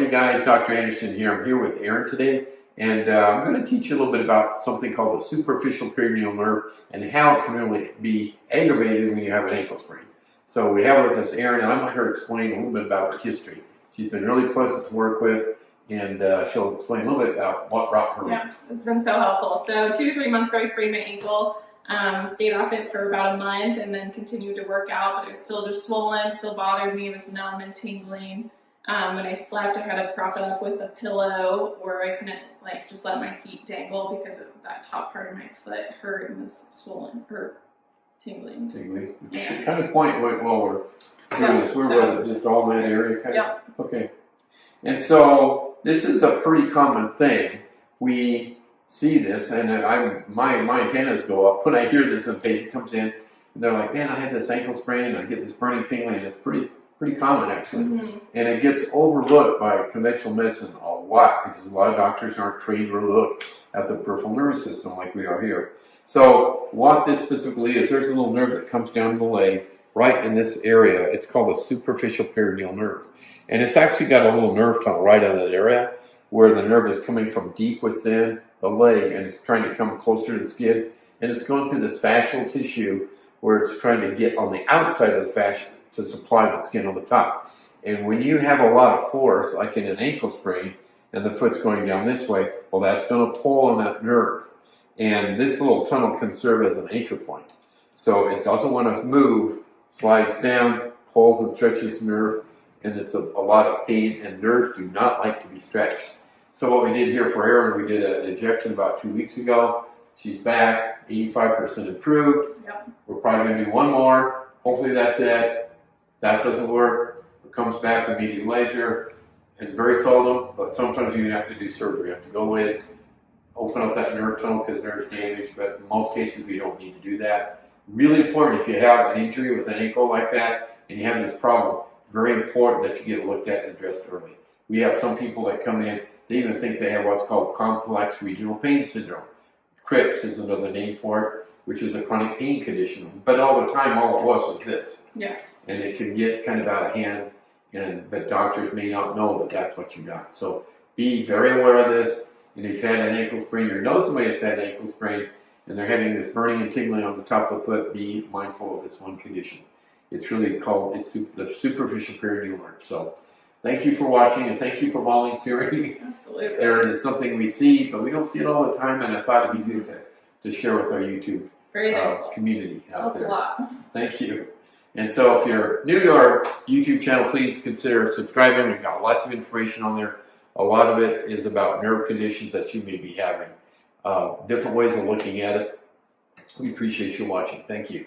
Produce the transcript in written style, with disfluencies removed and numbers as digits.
Hey guys, Dr. Anderson here. I'm here with Erin today, and I'm going to teach you a little bit about something called the superficial peroneal nerve and how it can really be aggravated when you have an ankle sprain. So we have with us Erin, and I'm going to let her explain a little bit about her history. She's been really pleasant to work with, and she'll explain a little bit about what brought her. Yeah, it's been so helpful. So 2 to 3 months ago, I sprained my ankle. Stayed off it for about a month and then continued to work out, but it was still just swollen, still bothered me. It was numb and tingling. When I slept, I had to prop it up with a pillow, or I couldn't just let my feet dangle because that top part of my foot hurt and was swollen or tingling. Tingling. Yeah. Kind of point while we're doing this. Where was it? Just all in that area? Kind of? Okay. And so this is a pretty common thing. We see this, and my antennas go up when I hear this. And a patient comes in, and they're like, "Man, I had this ankle sprain, and I get this burning tingling." And it's pretty common actually, and it gets overlooked by conventional medicine a lot because a lot of doctors aren't trained to look at the peripheral nervous system like we are here. So what this specifically is, there's a little nerve that comes down the leg right in this area. It's called the superficial peroneal nerve, and it's actually got a little nerve tunnel right out of that area where the nerve is coming from deep within the leg and it's trying to come closer to the skin, and it's going through this fascial tissue where it's trying to get on the outside of the fascia to supply the skin on the top. And when you have a lot of force, like in an ankle sprain, and the foot's going down this way, well, that's going to pull on that nerve. And this little tunnel can serve as an anchor point. So it doesn't want to move, slides down, pulls and stretches the nerve, and it's a lot of pain, and nerves do not like to be stretched. So what we did here for Erin, we did an injection about 2 weeks ago. She's back, 85% improved. Yep. We're probably going to do one more. Hopefully that's it. That doesn't work, it comes back with medium laser, and very seldom, but sometimes you have to do surgery. You have to go in, open up that nerve tunnel because nerve's damaged, but in most cases we don't need to do that. Really important if you have an injury with an ankle like that and you have this problem, very important that you get it looked at and addressed early. We have some people that come in, they even think they have what's called complex regional pain syndrome. CRIPS is another name for it, which is a chronic pain condition. But all the time, all it was this. Yeah. And it can get kind of out of hand, but doctors may not know that that's what you got. So be very aware of this. And if you've had an ankle sprain, or know somebody has had an ankle sprain, and they're having this burning and tingling on the top of the foot, be mindful of this one condition. It's really called the superficial peroneal nerve. So thank you for watching, and thank you for volunteering. Absolutely. Erin, is something we see, but we don't see it all the time, and I thought it'd be good to share with our YouTube community out there. A lot. Thank you. And so if you're new to our YouTube channel, please consider subscribing. We've got lots of information on there. A lot of it is about nerve conditions that you may be having. Different ways of looking at it. We appreciate you watching. Thank you.